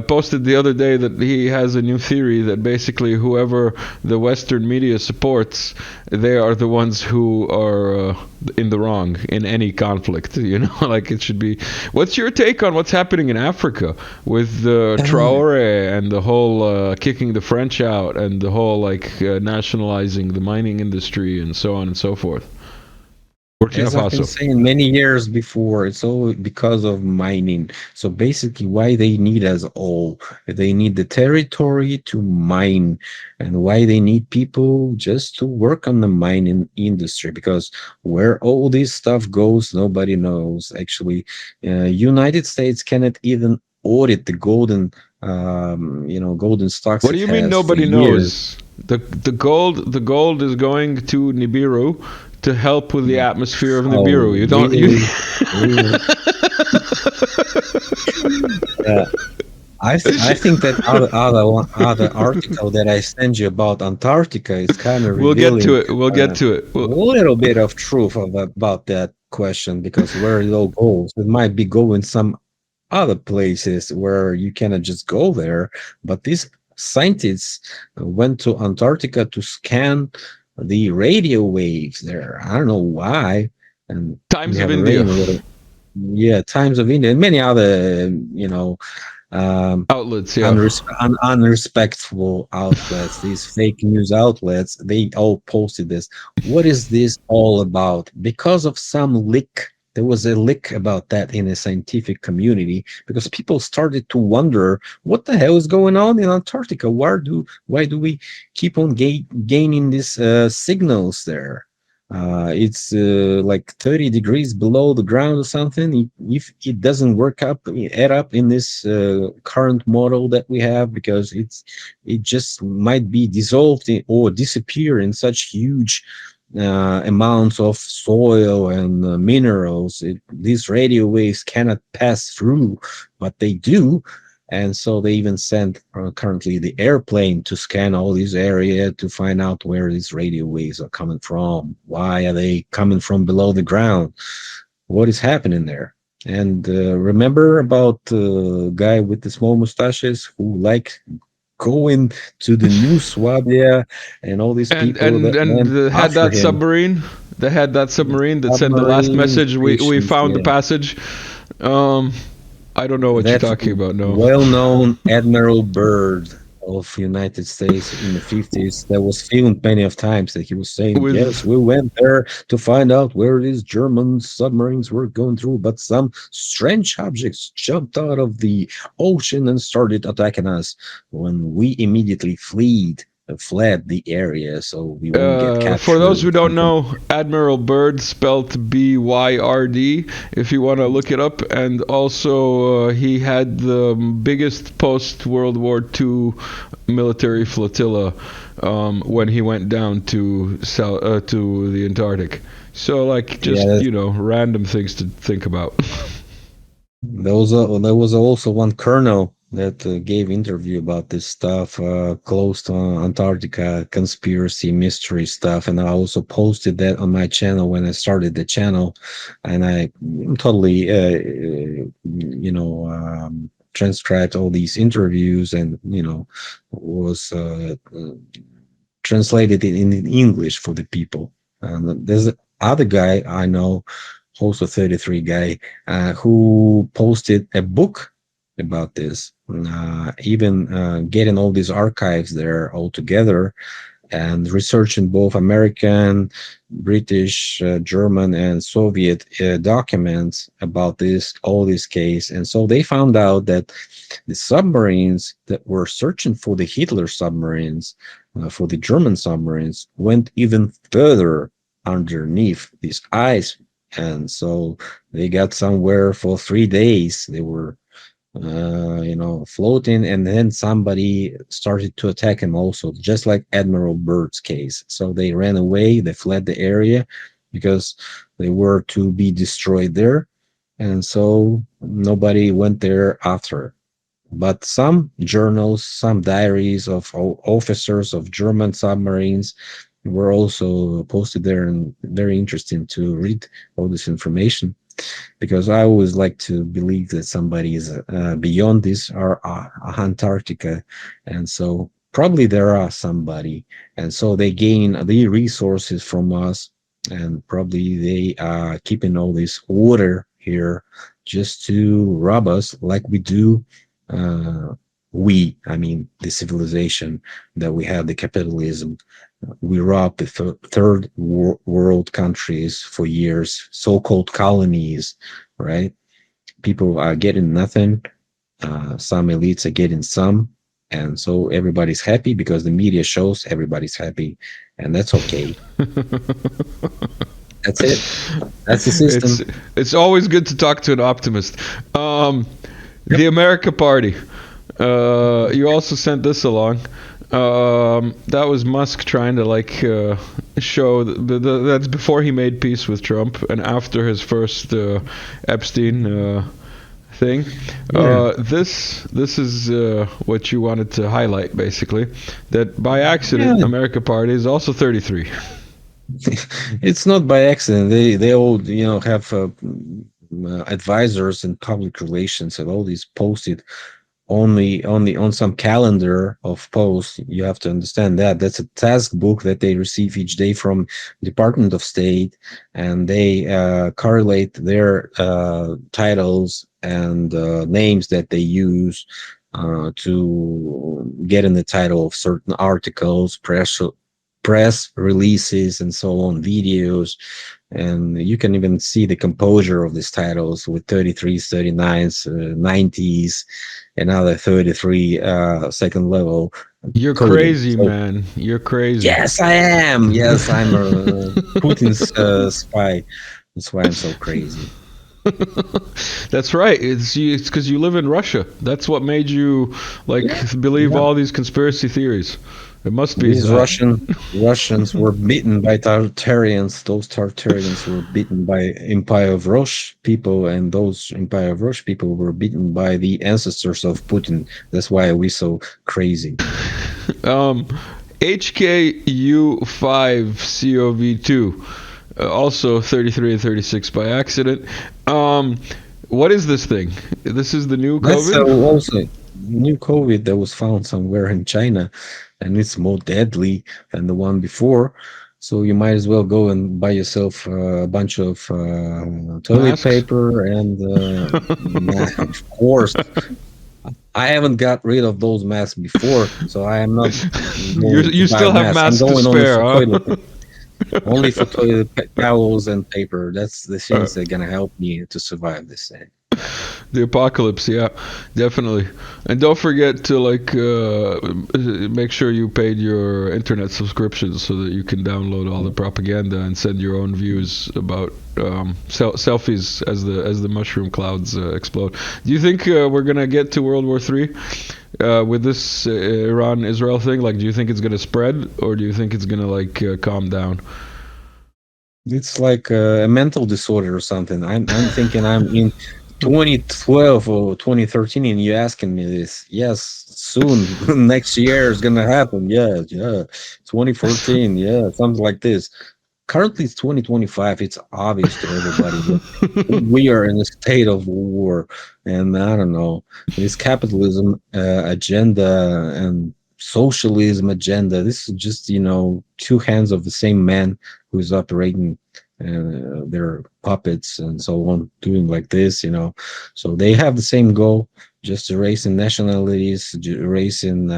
S1: posted the other day that he has a new theory that basically whoever the Western media supports, they are the ones who are in the wrong in any conflict. Like it should be. What's your take on what's happening in Africa with Traore and the whole kicking the French out and the whole like nationalizing the mining industry and so on and so forth? Burkina
S2: As I've been
S1: Faso.
S2: saying many years before, it's all because of mining. So basically, why they need us all? They need the territory to mine, and why they need people just to work on the mining industry. Because where all this stuff goes, nobody knows. Actually, United States cannot even audit the golden stocks
S1: What do
S2: it
S1: you mean
S2: has for
S1: nobody
S2: years.
S1: knows? The gold is going to Nibiru to help with the atmosphere of Nibiru.
S2: Oh,
S1: You don't you
S2: really? Really? Yeah. I think that other article that I sent you about Antarctica is kind of
S1: We'll get to
S2: revealing
S1: it. We'll get to it.
S2: a little bit of truth about that question, because where it all goes, it might be going some other places where you cannot just go there. But these scientists went to Antarctica to scan the radio waves there. I don't know why. And we
S1: Times of
S2: have already
S1: India
S2: a little, yeah, Times of India and many other, um,
S1: outlets, yeah.
S2: unrespectful outlets, these fake news outlets, they all posted this. What is this all about? Because of some leak. There was a leak about that in the scientific community, because people started to wonder what the hell is going on in Antarctica. Why do we keep on gaining these signals there? It's like 30 degrees below the ground or something. If it doesn't add up in this current model that we have, because it just might be dissolved or disappear in such huge amounts of soil and minerals. These radio waves cannot pass through, but they do. And so they even send currently the airplane to scan all these area to find out where these radio waves are coming from. Why are they coming from below the ground? What is happening there? And remember about the guy with the small mustaches who like going to the new Swabia, and all these
S1: And
S2: people
S1: and
S2: that
S1: and
S2: went
S1: had
S2: after
S1: that
S2: him.
S1: submarine. They had that submarine that sent the last
S2: Submarine
S1: message. We
S2: stations,
S1: found the
S2: yeah.
S1: passage. Um, I don't know what you're
S2: That
S1: talking about. No.
S2: well-known Admiral Byrd of United States in the 50s, that was filmed many of times, that he was saying,
S1: With
S2: yes, we went there to find out where these German submarines were going through, but some strange objects jumped out of the ocean and started attacking us, when we immediately fled the area so we won't get
S1: For
S2: captured
S1: those
S2: or
S1: who don't
S2: something.
S1: know, Admiral Byrd, spelled Byrd, if you want to look it up. And also, he had the biggest post World War II military flotilla when he went down to the Antarctic. So, like, just,
S2: Yeah,
S1: random things to think about.
S2: there was also one colonel that gave interview about this stuff, close to Antarctica conspiracy mystery stuff, and I also posted that on my channel when I started the channel, and I totally, transcribed all these interviews, and was translated it in English for the people. There's other guy I know, also 33 guy, who posted a book about this, even getting all these archives there all together, and researching both American, British, German, and Soviet documents about all this case. And so they found out that the submarines that were searching for the Hitler submarines, for the German submarines, went even further underneath this ice, And so they got somewhere for 3 days. They were floating, and then somebody started to attack him also, just like Admiral Byrd's case. So they ran away, they fled the area because they were to be destroyed there. And so nobody went there after. But some journals, some diaries of officers of German submarines were also posted there, and very interesting to read all this information, because I always like to believe that somebody is beyond this, or Antarctica, and so probably there are somebody, and so they gain the resources from us, and probably they are keeping all this water here just to rob us, like we do. Uh, I mean, the civilization that we have, the capitalism, we robbed the world countries for years, so-called colonies, right? People are getting nothing. Some elites are getting some. And so everybody's happy because the media shows everybody's happy. And that's okay. That's it. That's the
S1: it's
S2: system.
S1: it's always good to talk to an optimist. Um, the
S2: Yep.
S1: America Party. You also sent this along. That was Musk trying to show that's before he made peace with Trump and after his first Epstein thing.
S2: Yeah.
S1: This is what you wanted to highlight, basically, that by accident
S2: Yeah.
S1: America Party is also 33.
S2: It's not by accident. They all have advisors in public relations, and all these posted only on some calendar of posts. You have to understand that that's a task book that they receive each day from Department of State, and they correlate their titles and names that they use to get in the title of certain articles, press releases, and so on, videos. And you can even see the composure of these titles with 33s, 39s, 90s, and other 33 second level
S1: You're
S2: coding.
S1: crazy,
S2: So
S1: man. You're crazy.
S2: yes, I am. Yes, I'm a Putin's spy. That's why I'm so crazy.
S1: That's right. It's because you live in Russia. That's what made you
S2: Yeah,
S1: believe
S2: yeah.
S1: all these conspiracy theories. It must be
S2: These
S1: that.
S2: Russians were beaten by Tartarians. Those Tartarians were beaten by Empire of Rosh people, and those Empire of Rosh people were beaten by the ancestors of Putin. That's why we so crazy.
S1: Um, HKU5COV2, also 33 and 36 by accident. Um, what is this thing? This is the new
S2: That's
S1: COVID?
S2: also new COVID that was found somewhere in China, and it's more deadly than the one before. So you might as well go and buy yourself a bunch of toilet
S1: Masks?
S2: paper and, of course, I haven't got rid of those masks before, so I am not going to
S1: You
S2: buy
S1: still have
S2: masks. I'm
S1: masks to
S2: going only
S1: spare,
S2: for
S1: huh?
S2: only for towels and paper. That's the
S1: Uh,
S2: things that are gonna help me to survive this thing.
S1: the apocalypse, yeah, definitely. And don't forget to make sure you paid your internet subscriptions so that you can download all the propaganda and send your own views about selfies as the mushroom clouds explode. Do you think we're gonna get to World War III with this Iran-Israel thing? Like, do you think it's gonna spread, or do you think it's gonna calm down?
S2: It's like a mental disorder or something. I'm thinking I'm in 2012 or 2013, and you asking me this. Yes, soon, next year is gonna happen. Yeah, yeah. 2014, yeah, something like this. Currently, it's 2025. It's obvious to everybody that we are in a state of war, and I don't know, this capitalism agenda and socialism agenda. This is just two hands of the same man who is operating their puppets and so on, doing like this. So they have the same goal, just erasing nationalities, erasing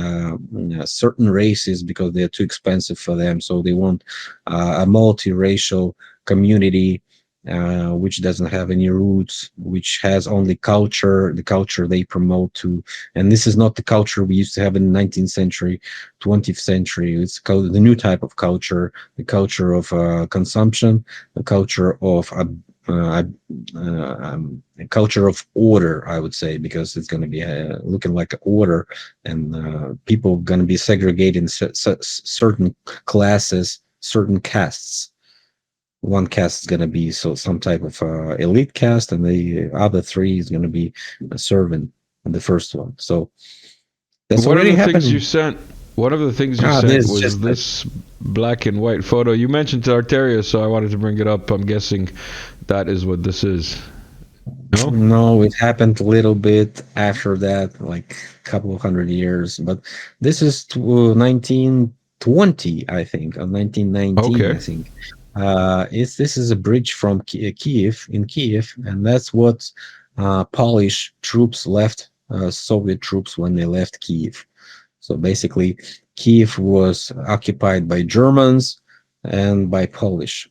S2: certain races because they're too expensive for them. So they want a multiracial community, which doesn't have any roots, which has only culture, the culture they promote to. And this is not the culture we used to have in the 19th century, 20th century. It's the new type of culture, the culture of consumption, the culture of a culture of order, I would say, because it's going to be looking like an order, and people going to be segregated in certain classes, certain castes. One caste is going to be some type of elite caste, and the other three is going to be a servant in the first one. So that's
S1: One of
S2: already
S1: the things you
S2: happening.
S1: sent, one of the things you
S2: Ah,
S1: sent
S2: this is
S1: was
S2: just
S1: this black and white photo. You mentioned Tartaria, so I wanted to bring it up. I'm guessing that is what this is. No?
S2: no, it happened a little bit after that, like a couple of 100 years. But this is 1920, I think, or 1919,
S1: Okay.
S2: I think. It's This is a bridge from Kiev, in Kiev, and that's what Polish troops left, Soviet troops when they left Kiev. So basically, Kiev was occupied by Germans and by Polish.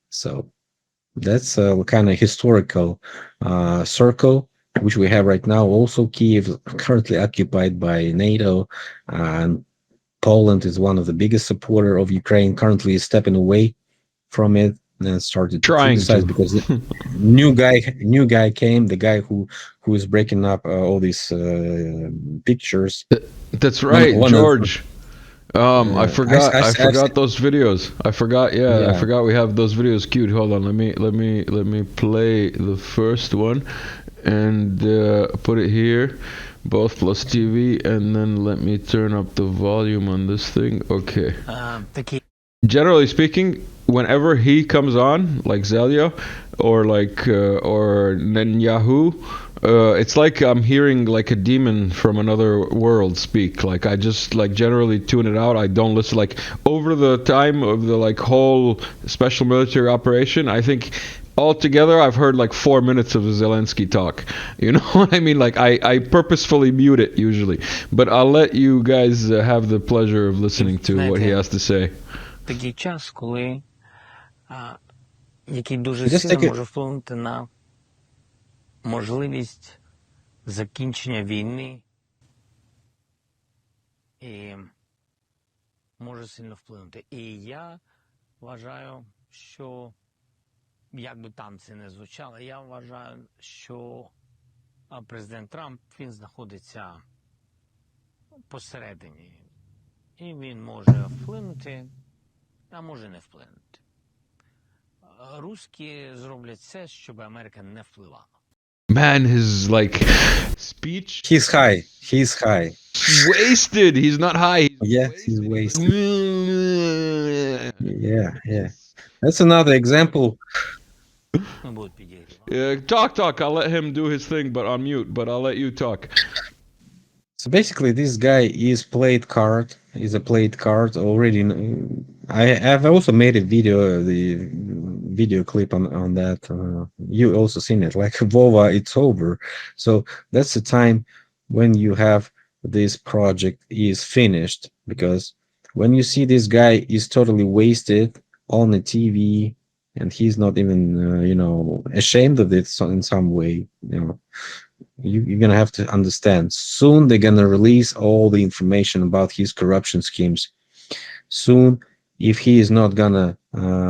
S2: So that's a kind of historical circle which we have right now. Also, Kiev is currently occupied by NATO, and Poland is one of the biggest supporter of Ukraine. Currently, is stepping away from it and started to
S1: Trying
S2: criticize
S1: to.
S2: because the new guy came, the guy who is breaking up all these pictures.
S1: That's
S2: One
S1: right,
S2: one of
S1: George. I forgot. I
S2: I've
S1: forgot those videos. I forgot. Yeah, I
S2: yeah.
S1: forgot we have those videos queued. Hold on. Let me play the first one, and put it here, both plus TV, and then let me turn up the volume on this thing. Okay. Generally speaking, whenever he comes on, like Zelya, or Netanyahu, it's like I'm hearing like a demon from another world speak. Like I just like generally tune it out. I don't listen. Like over the time of the like whole special military operation, I think altogether I've heard like 4 minutes of Zelensky talk. You know what I mean? Like I purposefully mute it usually, but I'll let you guys have the pleasure of listening to what he has to say.
S3: Такий час, коли який дуже
S2: Just
S3: сильно
S2: take it.
S3: може вплинути на можливість закінчення війни і може сильно вплинути. І я вважаю, що як би там це не звучало, я вважаю, що президент Трамп, він знаходиться посередині. І він може вплинути, а може не вплинути. Руські зроблять все, щоб Америка не впливала.
S1: Man, his like speech.
S2: He's high. He's high.
S1: Wasted. He's not high.
S2: Yes, he's wasted. Yeah, yeah.
S1: Just
S2: That's another example.
S3: Не будуть підігрівати.
S1: talk. I'll let him do his thing, but on mute. But I'll let you talk.
S2: So basically, this guy is played card. Is a played card already. I've also made a video, the video clip on that. You also seen it, like Vova, it's over. So that's the time when you have this project is finished, because when you see this guy is totally wasted on the TV, and he's not even ashamed of it, so in some way, you're gonna have to understand. Soon they're gonna release all the information about his corruption schemes. Soon, if he is not gonna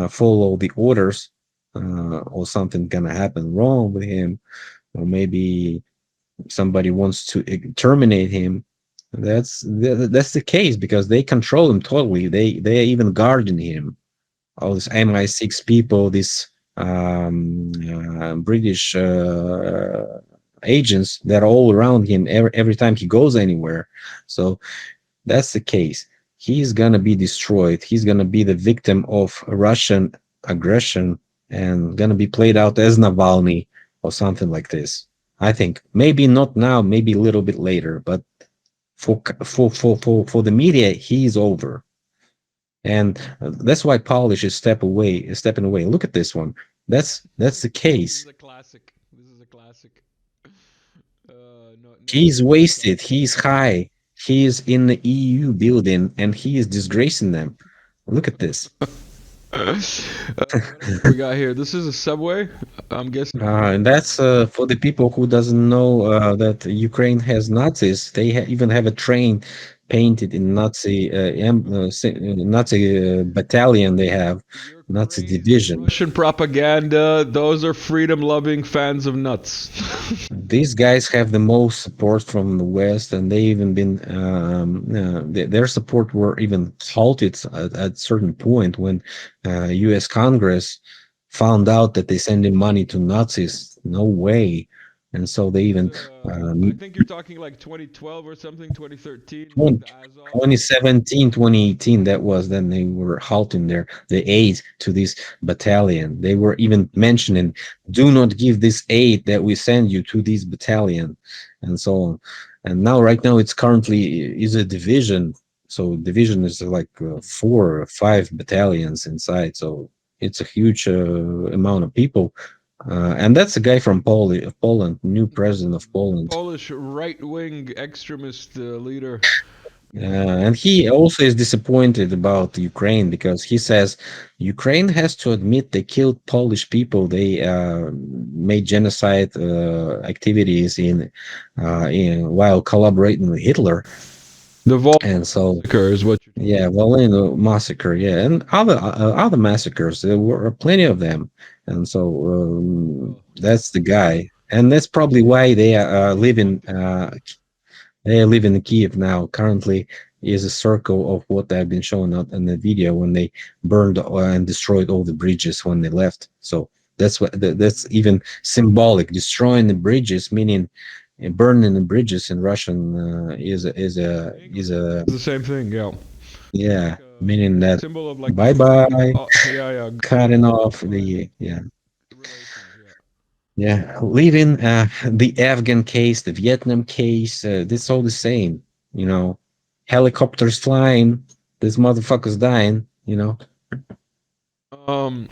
S2: follow the orders, or something gonna happen wrong with him, or maybe somebody wants to terminate him, that's the case, because they control him totally. They even guarding him. All these MI6 people, these British agents that are all around him every time he goes anywhere. So that's the case. He's gonna be destroyed. He's gonna be the victim of Russian aggression and gonna be played out as Navalny or something like this. I think maybe not now, maybe a little bit later, but for the media, he's over. And that's why Polish is stepping away. Look at this one. That's the case.
S1: This is a classic. This is a classic. No,
S2: He's wasted. He's high. He is in the EU building, and he is disgracing them. Look at this.
S1: What we got here? This is a subway. I'm guessing.
S2: And that's for the people who doesn't know that Ukraine has Nazis. They even have a train painted in Nazi Nazi battalion. They have Nazi
S1: Crazy
S2: division.
S1: Russian propaganda. Those are freedom-loving fans of nuts.
S2: These guys have the most support from the West, and they even been their support were even halted at certain point when U.S. Congress found out that they sending money to Nazis. No way, and so they even
S1: I think you're talking like 2012 or something, 2013, like
S2: 20,
S1: the Azov.
S2: 2017, 2018, that was then they were halting the aid to this battalion. They were even mentioning, do not give this aid that we send you to this battalion, and so on. And now, right now, it's currently is a division. So division is like 4 or 5 battalions inside. So it's a huge amount of people. And that's a guy from Poland, new president of
S1: The
S2: Poland.
S1: Polish right-wing extremist leader.
S2: And he also is disappointed about Ukraine because he says Ukraine has to admit they killed Polish people. They made genocide activities in while collaborating with Hitler,
S1: The
S2: and so
S1: Volker is what you're
S2: yeah, Volino massacre, yeah, and other massacres. There were plenty of them, and so that's the guy, and that's probably why they live in Kiev now. Currently, is a circle of what I've been showing out in the video when they burned and destroyed all the bridges when they left. So that's even symbolic. Destroying the bridges, meaning burning the bridges in Russian
S1: the same thing, yeah.
S2: yeah, meaning that
S1: Symbol of like
S2: bye bye,
S1: yeah,
S2: cutting off the
S1: relations,
S2: leaving the Afghan case, the Vietnam case. This all the same, you know. Helicopters flying, this motherfucker's dying, you know.
S1: yeah.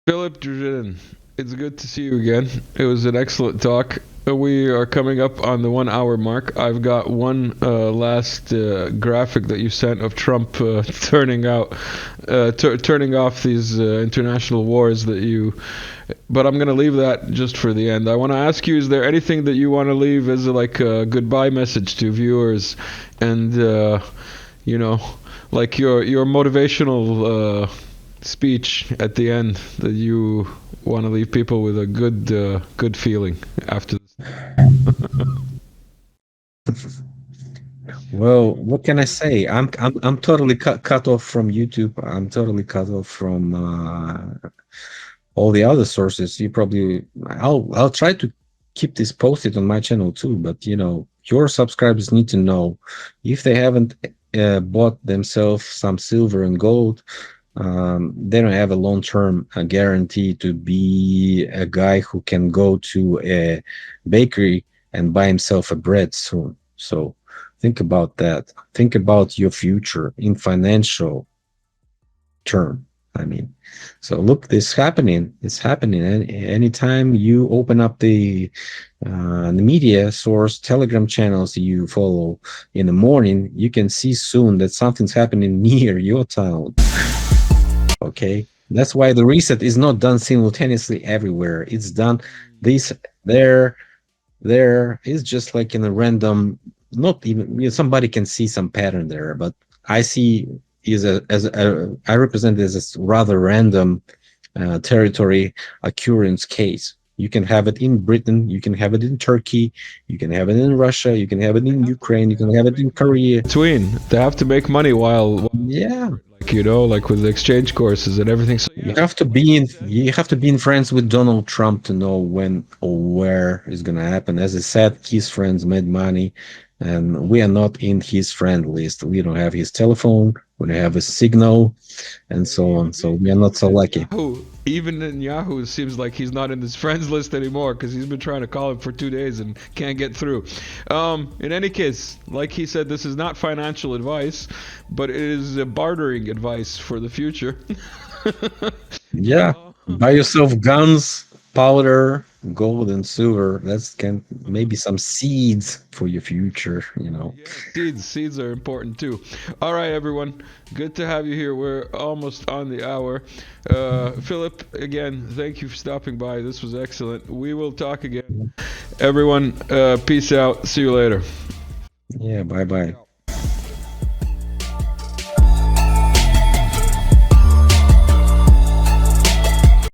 S1: Philip Druzhinin, it's good to see you again. It was an excellent talk. We are coming up on the 1 hour mark. I've got one last graphic that you sent of Trump turning off these international wars that you. But I'm gonna leave that just for the end. I want to ask you: is there anything that you want to leave as like a goodbye message to viewers, and you know, like your motivational speech at the end that you want to leave people with a good feeling after this?
S2: Well, what can I say? I'm totally cut off from YouTube. I'm totally cut off from all the other sources. I'll try to keep this posted on my channel too, but you know, your subscribers need to know if they haven't bought themselves some silver and gold, they don't have a long-term guarantee to be a guy who can go to a bakery and buy himself a bread soon. So think about that. Think about your future in financial term. I mean, so look, this happening. It's happening. Anytime you open up the media source, Telegram channels you follow in the morning, you can see soon that something's happening near your town. Okay, that's why the reset is not done simultaneously everywhere. It's done this there is just like in a random, not even, you know, somebody can see some pattern there, but I see I represent it as a rather random territory occurrence case. You can have it in Britain, you can have it in Turkey, you can have it in Russia, you can have it in Ukraine, you can have it in Korea.
S1: Between they have to make money while
S2: Yeah,
S1: like like with the exchange courses and everything. So
S2: you have to be in friends with Donald Trump to know when or where is gonna happen. As I said, his friends made money, and we are not in his friend list. We don't have his telephone, we don't have his signal, and so on. So we are not so lucky.
S1: Even in Yahoo, it seems like he's not in his friends list anymore because he's been trying to call him for 2 days and can't get through. In any case, like he said, this is not financial advice, but it is bartering advice for the future.
S2: Yeah, buy yourself guns, powder, gold, and silver. That's can maybe some seeds for your future. You know.
S1: Yeah, seeds are important too. All right, everyone, good to have you here. We're almost on the hour. Philip, again, thank you for stopping by. This was excellent. We will talk again. Everyone, peace out. See you later.
S2: Yeah. Bye bye.